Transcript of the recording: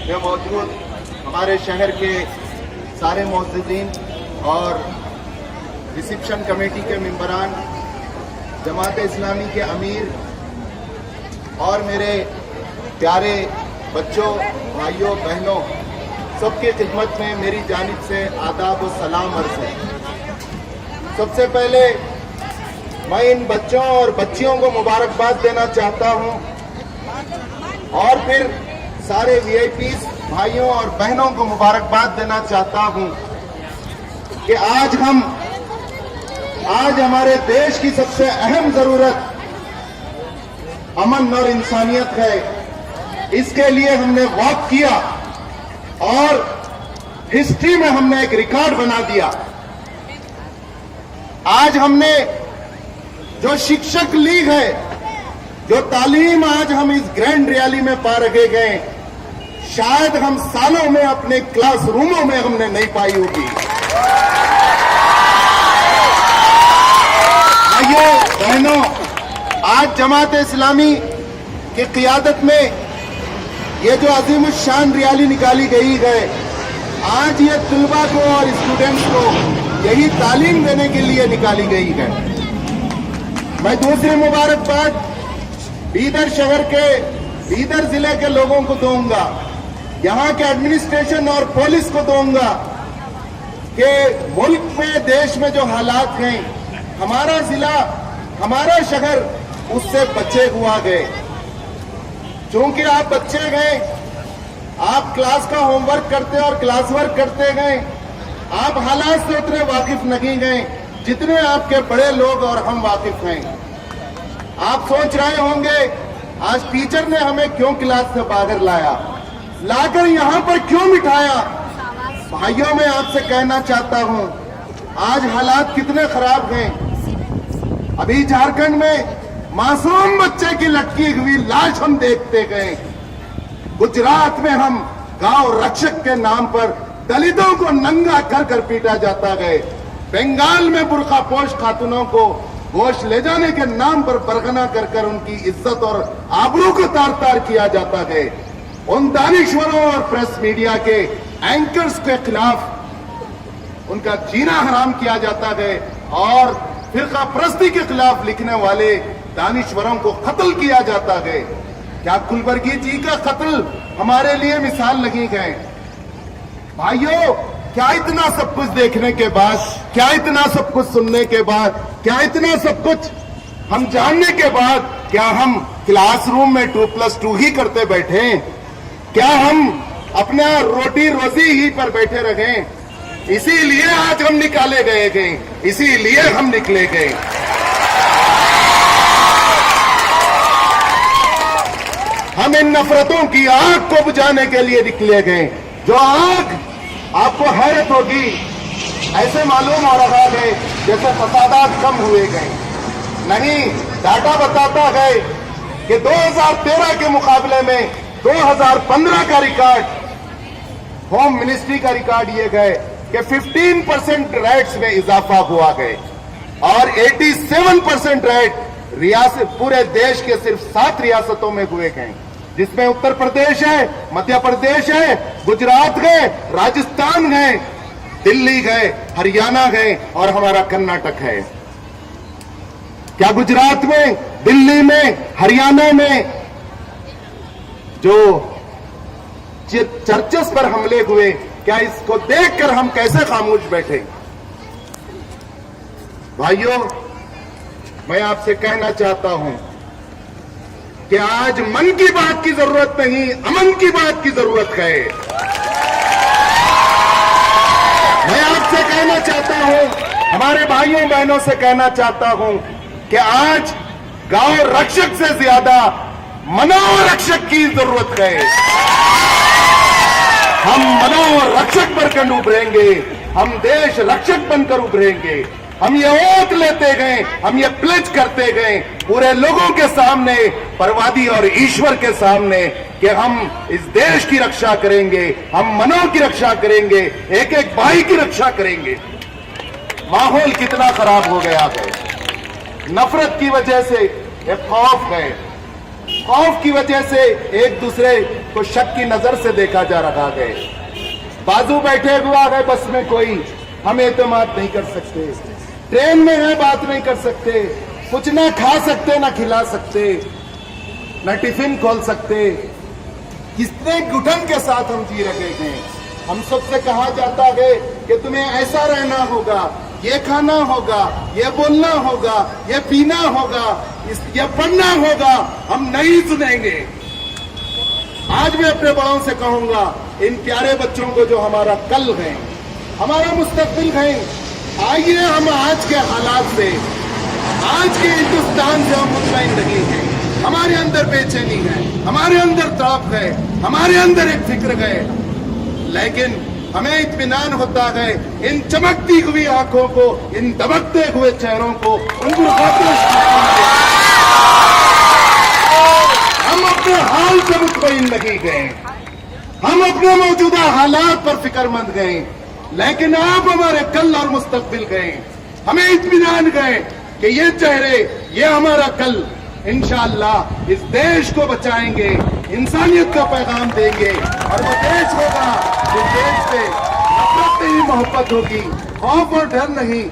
में मौजूद हमारे शहर के सारे मुअज़्ज़िज़ीन और रिसेप्शन कमेटी के मेंबरान, जमात इस्लामी के अमीर और मेरे प्यारे बच्चों, भाइयों, बहनों, सबके खिदमत में मेरी जानिब से आदाब और सलाम अर्ज़ है। सबसे पहले मैं इन बच्चों और बच्चियों को मुबारकबाद देना चाहता हूं और फिर सारे वीआईपीज़ भाइयों और बहनों को मुबारकबाद देना चाहता हूं कि आज हमारे देश की सबसे अहम जरूरत अमन और इंसानियत है। इसके लिए हमने वॉक किया और हिस्ट्री में हमने एक रिकॉर्ड बना दिया। आज हमने जो शिक्षक लीग है, जो तालीम आज हम इस ग्रैंड रैली में पा रखे गए, शायद हम सालों में अपने क्लासरूमों में हमने नहीं पाई होगी। भाइयों बहनों, आज जमात इस्लामी की क़ियादत में ये जो अजीम शान रैली निकाली गई है, आज ये तलबा को और स्टूडेंट्स को यही तालीम देने के लिए निकाली गई है। मैं दूसरी मुबारकबाद बीदर शहर के, बीदर जिले के लोगों को दूंगा, यहां के एडमिनिस्ट्रेशन और पुलिस को दूंगा कि मुल्क में, देश में जो हालात हैं, हमारा जिला, हमारा शहर उससे बचे हुआ गए। चूंकि आप बच्चे गए, आप क्लास का होमवर्क करते और क्लास वर्क करते गए, आप हालात से उतने वाकिफ नहीं गए जितने आपके बड़े लोग और हम वाकिफ हैं। आप सोच रहे होंगे आज टीचर ने हमें क्यों क्लास से बाहर लाकर यहां पर क्यों बिठाया। भाइयों, मैं आपसे कहना चाहता हूं, आज हालात कितने खराब हैं। अभी झारखंड में मासूम बच्चे की लटकी हुई लाश हम देखते गए। गुजरात में हम गांव रक्षक के नाम पर दलितों को नंगा कर पीटा जाता गए। बंगाल में बुर्कापोश खातूनों को गोश्त ले जाने के नाम पर बरगना कर उनकी इज्जत और आबरू को तार किया जाता है। उन दानिश्वरों और प्रेस मीडिया के एंकर्स के खिलाफ उनका जीना हराम किया जाता है और फिरका परस्ती के खिलाफ लिखने वाले दानिश्वरों को कत्ल किया जाता है। क्या कुलबर्गी जी का कत्ल हमारे लिए मिसाल लगी है? भाइयों, क्या इतना सब कुछ देखने के बाद, क्या इतना सब कुछ सुनने के बाद, क्या इतना सब कुछ हम जानने के बाद, क्या हम क्लासरूम में 2+2 ही करते बैठे? क्या हम अपना रोटी रोजी ही पर बैठे रहे? इसीलिए आज हम निकाले गए, इसीलिए हम निकले गए। हम इन नफरतों की आग को बुझाने के लिए निकले गए। जो आग, आपको हैरत होगी, ऐसे मालूम हो रहा है जैसे फसादात कम हुए गए। नहीं, डाटा बताता है कि 2013 के मुकाबले में 2015 का रिकॉर्ड, होम मिनिस्ट्री का रिकॉर्ड ये गए कि 15% रेट्स में इजाफा हुआ गए और 87% रेट रियासत पूरे देश के सिर्फ 7 रियासतों में हुए गए, जिसमें उत्तर प्रदेश है, मध्य प्रदेश है, गुजरात गए, राजस्थान गए, दिल्ली गए, हरियाणा गए और हमारा कर्नाटक है। क्या गुजरात में, दिल्ली में, हरियाणा में जो चर्चेस पर हमले हुए, क्या इसको देखकर हम कैसे खामोश बैठे? भाइयों, मैं आपसे कहना चाहता हूं कि आज मन की बात की जरूरत नहीं, अमन की बात की जरूरत है। मैं आपसे कहना चाहता हूं, हमारे भाइयों बहनों से कहना चाहता हूं कि आज गांव रक्षक से ज्यादा मनोरक्षक की जरूरत है। हम मनोरक्षक बनकर उभरेंगे, हम देश रक्षक बनकर उभरेंगे। हम ये ओथ लेते गए, हम ये प्लेज करते गए पूरे लोगों के सामने, परवादी और ईश्वर के सामने, कि हम इस देश की रक्षा करेंगे, हम मनों की रक्षा करेंगे, एक एक भाई की रक्षा करेंगे। माहौल कितना खराब हो गया है, नफरत की वजह से, ये खौफ है। खौफ की वजह से एक दूसरे को शक की नजर से देखा जा रहा है। बाजू बैठे हुआ है बस में कोई, हम एतमाद नहीं कर सकते। ट्रेन में है बात नहीं कर सकते, कुछ ना खा सकते ना खिला सकते, न टिफिन खोल सकते। कितने घुटन के साथ हम जी रहे हैं। हम सबसे कहा जाता है कि तुम्हें ऐसा रहना होगा, ये खाना होगा, ये बोलना होगा, ये पीना होगा, ये पढ़ना होगा। हम नहीं सुनेंगे। आज मैं अपने बड़ों से कहूंगा, इन प्यारे बच्चों को जो हमारा कल है, हमारा मुस्तकबिल है, आइए हम आज के हालात से, आज के हिंदुस्तान से हम मुतमईन नहीं हैं। हमारे अंदर बेचैनी है, हमारे अंदर तड़प है, हमारे अंदर एक फिक्र है, लेकिन हमें इत्मीनान होता है इन चमकती हुई आंखों को, इन दबकते हुए चेहरों को, उन हम अपने हाल से मुतमईन नहीं गए, हम अपने मौजूदा हालात पर फिक्रमंद गए, लेकिन आप हमारे कल और मुस्तकबिल गए। हमें इत्मीनान गए कि ये चेहरे, ये हमारा कल इंशाअल्लाह इस देश को बचाएंगे, इंसानियत का पैगाम देंगे, और वो देश होगा जिस देश से नफरत नहीं मोहब्बत होगी, खौफ और डर नहीं।